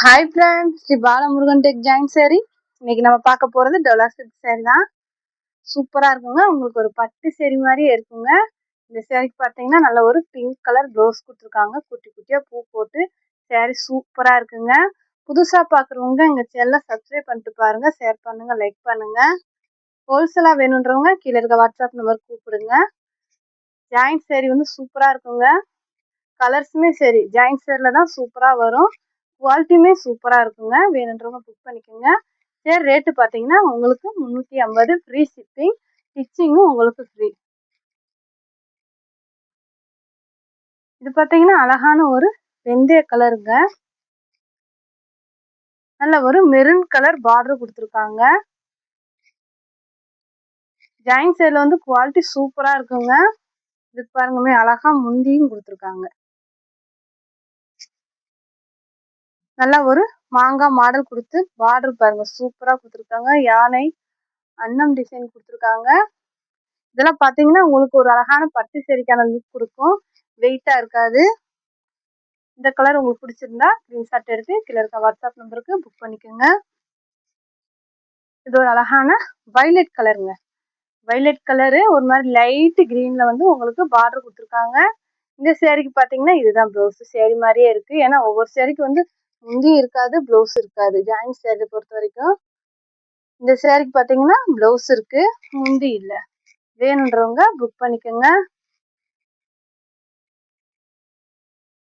Hi friends, Sri Balamurugan tech join sari. இன்னைக்கு நம்ம பார்க்க போகிறது டொலா சில்க் சாரி தான். சூப்பராக இருக்குங்க. உங்களுக்கு ஒரு பட்டு சாரி மாதிரியே இருக்குங்க. இந்த சாரிக்கு பார்த்தீங்கன்னா நல்ல ஒரு பிங்க் கலர் ப்ளவுஸ் கொடுத்துருக்காங்க. குட்டி குட்டியாக பூ போட்டு சாரி சூப்பராக இருக்குங்க. புதுசாக பார்க்குறவங்க எங்கள் சேனலில் சப்ஸ்கிரைப் பண்ணிட்டு பாருங்கள், ஷேர் பண்ணுங்கள், லைக் பண்ணுங்கள். ஹோல்சேலாக வேணுன்றவங்க கீழே இருக்க வாட்ஸ்அப் நம்பர் கூப்பிடுங்க. ஜாயின் சாரி வந்து சூப்பராக இருக்குங்க. கலர்ஸுமே சரி ஜாயின் சாரியில் தான் சூப்பராக வரும். குவாலிட்டியுமே சூப்பராக இருக்குங்க. வேணுன்றவங்க புக் பண்ணிக்கோங்க. சரி, ரேட்டு பார்த்தீங்கன்னா உங்களுக்கு 350 ஃப்ரீ ஷிப்பிங், ஸ்டிச்சிங்கும் உங்களுக்கு ஃப்ரீ. இது பார்த்தீங்கன்னா அழகான ஒரு வெந்தய கலருங்க. நல்ல ஒரு மெரூன் கலர் பார்டர் கொடுத்துருக்காங்க. ஜாயின் சைடில் வந்து குவாலிட்டி சூப்பராக இருக்குங்க. இது பாருங்கமே அழகா முந்தியும் கொடுத்துருக்காங்க. நல்லா ஒரு மாங்காய் மாடல் கொடுத்து பார்டர் பாருங்க சூப்பராக கொடுத்துருக்காங்க. யானை அன்னம் டிசைன் கொடுத்துருக்காங்க. இதெல்லாம் பார்த்தீங்கன்னா உங்களுக்கு ஒரு அழகான பட்டு சேரிக்கான லுக் கொடுக்கும். வெயிட்டாக இருக்காது. இந்த கலர் உங்களுக்கு பிடிச்சிருந்தா ஸ்க்ரீன்ஷாட் எடுத்து கீழே இருக்க வாட்ஸ்அப் நம்பருக்கு புக் பண்ணிக்கோங்க. இது ஒரு அழகான வைலட் கலருங்க. வைலட் கலரு ஒரு மாதிரி லைட் கிரீனில் வந்து உங்களுக்கு பார்டர் கொடுத்துருக்காங்க. இந்த சேரீக்கு பார்த்தீங்கன்னா இதுதான் ப்ளவுஸ். சேரீ மாதிரியே இருக்குது. ஏன்னா ஒவ்வொரு சேரீக்கு வந்து முந்தியும் இருக்காது, ப்ளவுஸ் இருக்காது. ஜாயின் சேரீ பொறுத்த வரைக்கும் இந்த சேரீக்கு பார்த்தீங்கன்னா ப்ளவுஸ் இருக்குது, முந்தி இல்லை. வேணுன்றவங்க புக் பண்ணிக்கோங்க.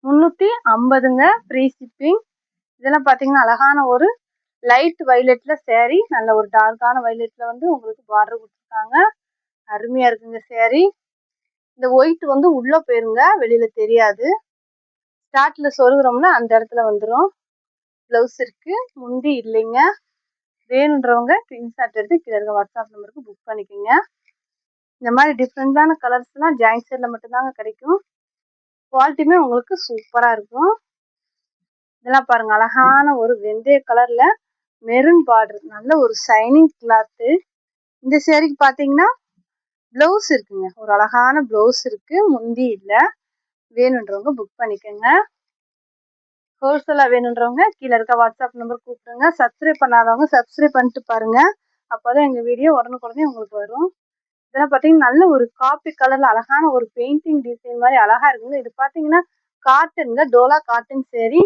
350ங்க ஃப்ரீ ஷிப்பிங். இதெல்லாம் பார்த்தீங்கன்னா அழகான ஒரு லைட் வைலட்ல சேரீ, நல்ல ஒரு டார்க்கான வைலட்ல வந்து உங்களுக்கு பார்டர் கொடுத்துருக்காங்க. அருமையா இருக்குங்க சேரீ. இந்த ஒயிட் வந்து உள்ள போயிருங்க, வெளியில தெரியாது. ஸ்டார்ட்ல சொருகிறோம்னா அந்த இடத்துல வந்துடும். ப்ளவுஸ் இருக்கு, முந்தி இல்லைங்க. வேணுன்றவங்க ஸ்கிரீன்ஷாட் எடுத்து கீழே இருக்க வாட்ஸ்அப் நம்பருக்கு புக் பண்ணிக்கோங்க. இந்த மாதிரி டிஃப்ரெண்டான கலர்ஸ்லாம் ஜாயின் சைடில் மட்டும்தாங்க கிடைக்கும். குவாலிட்டியுமே உங்களுக்கு சூப்பராக இருக்கும். இதெல்லாம் பாருங்க அழகான ஒரு வெந்தய கலர்ல மெரூன் பார்டர், நல்ல ஒரு ஷைனிங் கிளாத்து. இந்த சேரீக்கு பார்த்தீங்கன்னா ப்ளவுஸ் இருக்குங்க. ஒரு அழகான ப்ளவுஸ் இருக்கு, முந்தி இல்லை. வேணுன்றவங்க புக் பண்ணிக்கோங்க. ஹோல்சேலாக வேணுன்றவங்க கீழே இருக்க வாட்ஸ்அப் நம்பர் கூப்பிடுங்க. சப்ஸ்கிரைப் பண்ணாதவங்க சப்ஸ்கிரைப் பண்ணிட்டு பாருங்க. அப்போதான் எங்கள் வீடியோ உடனுக்குடனே உங்களுக்கு வரும். இதெல்லாம் பார்த்தீங்கன்னா நல்ல ஒரு காப்பி கலர்ல அழகான ஒரு பெயிண்டிங் டிசைன் மாதிரி அழகா இருக்குங்க. இது பார்த்தீங்கன்னா காட்டனுங்க, டோலா காட்டன் சேரீ.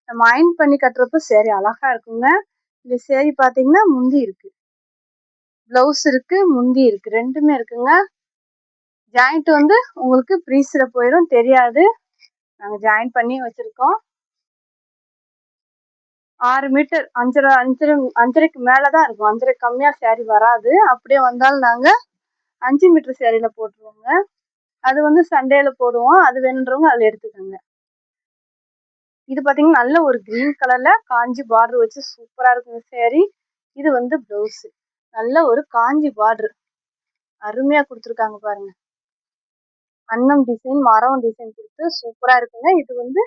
நம்ம அயன் பண்ணி கட்டுறப்ப சேரீ அழகா இருக்குங்க. இந்த சேரீ பார்த்தீங்கன்னா முந்தி இருக்கு, ப்ளவுஸ் இருக்கு, முந்தி இருக்கு, ரெண்டுமே இருக்குங்க. ஜாயிண்ட் வந்து உங்களுக்கு ப்ரீஸில் போயிடும், தெரியாது. நாங்கள் ஜாயின் பண்ணி வச்சுருக்கோம். 6 மீட்டர் 5.5க்கு மேலே தான் இருக்கும். 5.5 கம்மியாக சேரீ வராது. அப்படியே வந்தாலும் நாங்கள் 5 மீட்டர் சேரீயில் போட்டுருவோங்க. அது வந்து சண்டேல போடுவோம். அது வேணுன்றவங்க அதில் எடுத்துக்கோங்க. இது பார்த்தீங்கன்னா நல்ல ஒரு கிரீன் கலர்ல காஞ்சி பார்டர் வச்சு சூப்பராக இருக்குங்க சேரீ. இது வந்து ப்ளவுஸ், நல்ல ஒரு காஞ்சி பார்டர் அருமையாக கொடுத்துருக்காங்க பாருங்க. அன்னம் டிசைன், மரம் டிசைன் கொடுத்து சூப்பராக இருக்குங்க. இது வந்து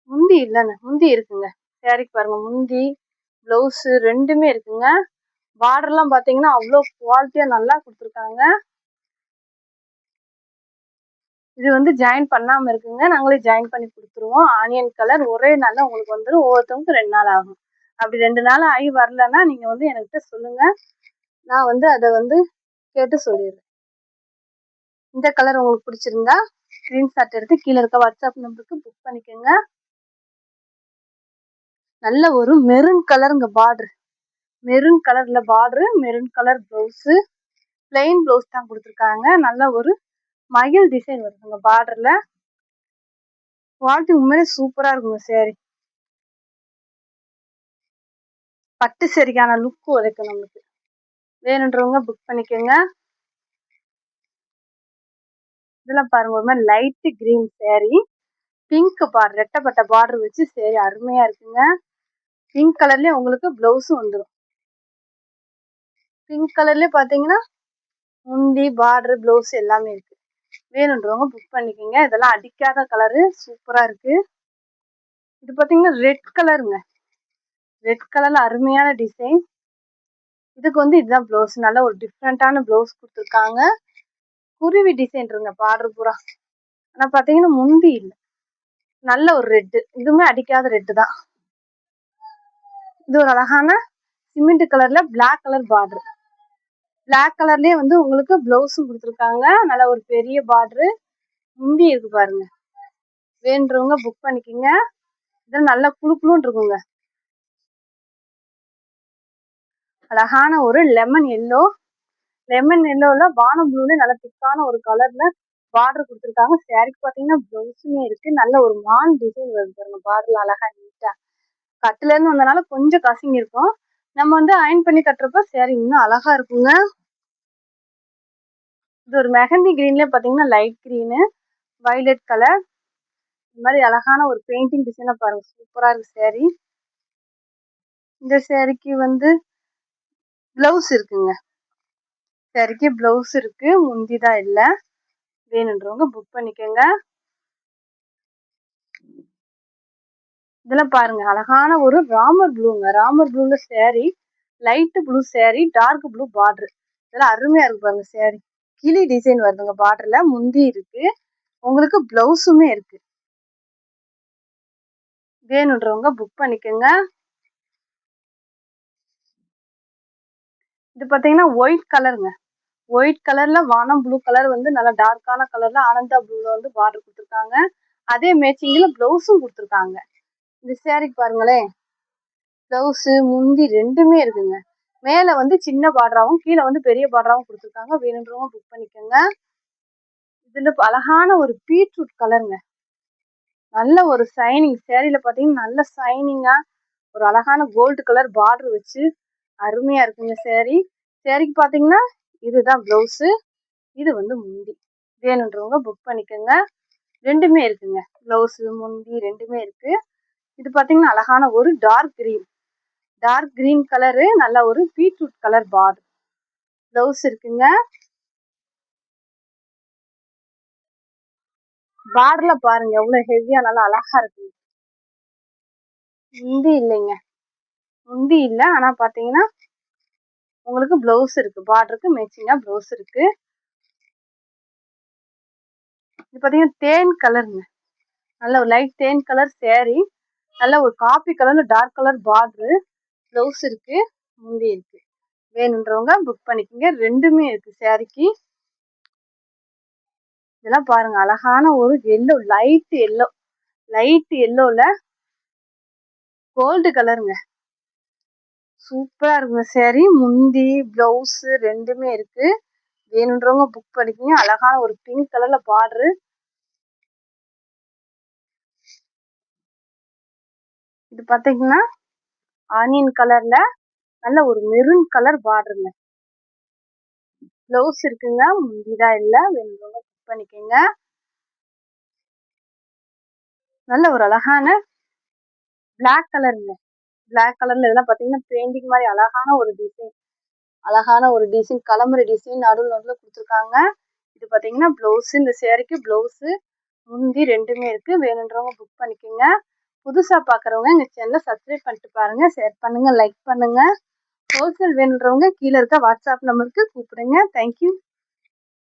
முந்தி இல்லைங்க, முந்தி இருக்குங்க. சேரீக்கு பாருங்க முந்தி ப்ளவுஸு ரெண்டுமே இருக்குங்க. பார்டர்லாம் பார்த்தீங்கன்னா அவ்வளோ குவாலிட்டியாக நல்லா கொடுத்துருக்காங்க. இது வந்து ஜாயின் பண்ணாமல் இருக்குங்க. நாங்களே ஜாயின் பண்ணி கொடுத்துருவோம். ஆனியன் கலர் ஒரே நாளில் உங்களுக்கு வந்துடும். ஒவ்வொருத்தவங்களுக்கு 2 நாள் ஆகும். அப்படி 2 நாள் ஆகி வரலன்னா நீங்கள் வந்து என்கிட்ட சொல்லுங்கள். நான் வந்து அதை வந்து கேட்டு சொல்லிடுறேன். இந்த கலர் உங்களுக்கு பிடிச்சிருந்தா ஸ்க்ரீன்ஷாட் எடுத்து கீழே இருக்க வாட்ஸ்அப் நம்பருக்கு புக் பண்ணிக்கோங்க. நல்ல ஒரு மெரூன் கலருங்க பார்டர். மெரூன் கலர்ல border, maroon colour blouse, plain blouse தான் கொடுத்துருக்காங்க. நல்ல ஒரு மயில் டிசைன் வருதுங்க பார்டர்ல. குவாலிட்டி உண்மையிலே சூப்பராக இருக்குங்க சேரீ. பட்டு சேரீக்கான லுக்கு உதைக்கும் நமக்கு. வேணுன்றவங்க புக் பண்ணிக்கோங்க. இதெல்லாம் பாருங்க ஒரு மாதிரி light green sari, pink border, ரெட்டப்பட்ட பார்டர் வச்சு சேரீ அருமையா இருக்குங்க. பிங்க் கலர்லயே உங்களுக்கு ப்ளவுஸும் வந்துடும். பிங்க் கலர்லயே பார்த்தீங்கன்னா முந்தி பார்டர் ப்ளவுஸ் எல்லாமே இருக்கு. வேணுன்றவங்க புக் பண்ணிக்கோங்க. இதெல்லாம் அடிக்காத கலரு, சூப்பராக இருக்கு. இது பார்த்தீங்கன்னா ரெட் கலருங்க. ரெட் கலர்ல அருமையான டிசைன். இதுக்கு வந்து இதுதான் ப்ளவுஸ். நல்ல ஒரு டிஃப்ரெண்டான ப்ளவுஸ் கொடுத்துருக்காங்க. குருவி டிசைன் இருங்க பார்டர் பூரா. ஆனால் பார்த்தீங்கன்னா முந்தி இல்லை. நல்ல ஒரு ரெட்டு, இதுவுமே அடிக்காத ரெட்டு தான். இது ஒரு அழகான சிமெண்ட் கலர்ல பிளாக் கலர் பார்டர். பிளாக் கலர்லயே வந்து உங்களுக்கு பிளவுஸும் கொடுத்துருக்காங்க. நல்ல ஒரு பெரிய பார்டரு. முந்தி இருக்கு பாருங்க. வேண்டுறவங்க புக் பண்ணிக்கிங்க. இது நல்லா குளுக்குளுன்னு இருக்குங்க. அழகான ஒரு லெமன் எல்லோ. லெமன் எல்லோல வானம் ப்ளூல நல்ல திக்கான ஒரு கலர்ல பார்டர் கொடுத்துருக்காங்க. சாரிக்கு பாத்தீங்கன்னா பிளவுஸுமே இருக்கு. நல்ல ஒரு மான் டிசைன் வருது பாருங்க. பார்டர்ல அழகா நீட்டா கட்டுல இருந்து வந்தனால கொஞ்சம் கசிங்க இருக்கும். நம்ம வந்து அயன் பண்ணி கட்டுறப்ப சாரி இன்னும் அழகா இருக்குங்க. இது ஒரு மெஹந்தி கிரீன்ல பாத்தீங்கன்னா லைட் கிரீனு, வயலட் கலர். இந்த மாதிரி அழகான ஒரு பெயிண்டிங் டிசைனா பாருங்க. சூப்பரா இருக்கு சாரி. இந்த சாரிக்கு வந்து பிளவுஸ் இருக்குங்க. சாரிக்கு பிளவுஸ் இருக்கு. முந்திதான் இல்ல. வேணுன்றவங்க புக் பண்ணிக்கோங்க. இதெல்லாம் பாருங்க அழகான ஒரு ராமர் ப்ளூங்க. ராமர் ப்ளூல sari, light blue sari, dark blue border. இதெல்லாம் அருமையா இருக்கு பாருங்க சாரி. கிளி டிசைன் வருதுங்க பார்டர்ல. முந்தி இருக்கு. உங்களுக்கு பிளவுஸுமே இருக்கு. வேணுன்றவங்க புக் பண்ணிக்கோங்க. இது பாத்தீங்கன்னா ஒயிட் கலருங்க. ஒயிட் கலர்ல வானம் ப்ளூ கலர் வந்து நல்லா டார்க்கான கலர்ல ஆனந்தா ப்ளூல வந்து பார்டர் கொடுத்துருக்காங்க. அதே மேட்சிங்ல பிளவுஸும் கொடுத்துருக்காங்க. இந்த சாரிக்கு பாருங்களேன், பிளவுஸ் முந்தி ரெண்டுமே இருக்குங்க. மேல வந்து சின்ன பார்டராவும் கீழே வந்து பெரிய பார்டராவும் கொடுத்துருக்காங்க. வேணுன்றவங்க புக் பண்ணிக்கோங்க. இதுல அழகான ஒரு பீட்ரூட் கலருங்க. நல்ல ஒரு சைனிங் சாரியில பாத்தீங்கன்னா நல்ல சைனிங்கா ஒரு அழகான கோல்டு கலர் பார்டர் வச்சு அருமையா இருக்குங்க சாரி. சாரிக்கு பாத்தீங்கன்னா இதுதான் பிளவுஸ். இது வந்து முந்தி. வேணுன்றவங்க புக் பண்ணிக்கோங்க. ரெண்டுமே இருக்குங்க. பிளவுஸ் முந்தி ரெண்டுமே இருக்கு. இது பாத்தீங்கன்னா அழகான ஒரு dark green. Dark green colour நல்ல ஒரு பீட்ரூட் கலர் பார்டர். பிளவுஸ் இருக்குங்க. பார்டர்ல பாருங்க எவ்வளவு ஹெவியா நல்லா அழகா இருக்கு. முந்தி இல்லைங்க. முந்தி இல்ல. ஆனா பாத்தீங்கன்னா உங்களுக்கு பிளவுஸ் இருக்கு. பார்டருக்கு மேட்சிங்கா பிளவுஸ் இருக்கு. இது பாத்தீங்கன்னா தேன் கலருங்க. நல்ல ஒரு லைட் தேன் கலர் சாரி. நல்ல ஒரு காபி கலர்ல டார்க் கலர் பார்டரு. பிளவுஸ் இருக்கு. முந்தி இருக்கு. வேணுன்றவங்க புக் பண்ணிக்கோங்க. ரெண்டுமே இருக்கு சாரிக்கு. இதெல்லாம் பாருங்க அழகான ஒரு எல்லோ, லைட் எல்லோ. லைட் எல்லோல கோல்டு கலருங்க. சூப்பரா இருக்குங்க சாரி. முந்தி பிளவுஸ் ரெண்டுமே இருக்கு. வேணுன்றவங்க புக் பண்ணிக்கோங்க. அழகான ஒரு பிங்க் கலர்ல பார்டரு. இது பாத்தீங்கன்னா ஆனியன் கலர்ல நல்ல ஒரு மெரூன் கலர் பார்டருங்க. பிளவுஸ் இருக்குங்க. முந்திதான் இல்ல. வேணுன்றவங்க புக் பண்ணிக்கோங்க. நல்ல ஒரு அழகான பிளாக் கலருங்க. பிளாக் கலர்ல இதெல்லாம் பாத்தீங்கன்னா பெயிண்டிங் மாதிரி அழகான ஒரு டிசைன். அழகான ஒரு டிசைன் கலம்புரி டிசைன் நடுவில் நடுவில் கொடுத்துருக்காங்க. இது பாத்தீங்கன்னா பிளவுஸ். இந்த சேரீக்கு பிளவுஸ் முந்தி ரெண்டுமே இருக்கு. வேணுன்றவங்க புக் பண்ணிக்கோங்க. புதுசா பாக்குறவங்க எங்க சேனலை சப்ஸ்கிரைப் பண்ணிட்டு பாருங்க. ஷேர் பண்ணுங்க, லைக் பண்ணுங்க. ஹோல்சேல் வேணுன்றவங்க கீழே இருக்க வாட்ஸ்அப் நம்பருக்கு கூப்பிடுங்க. தேங்க்யூ.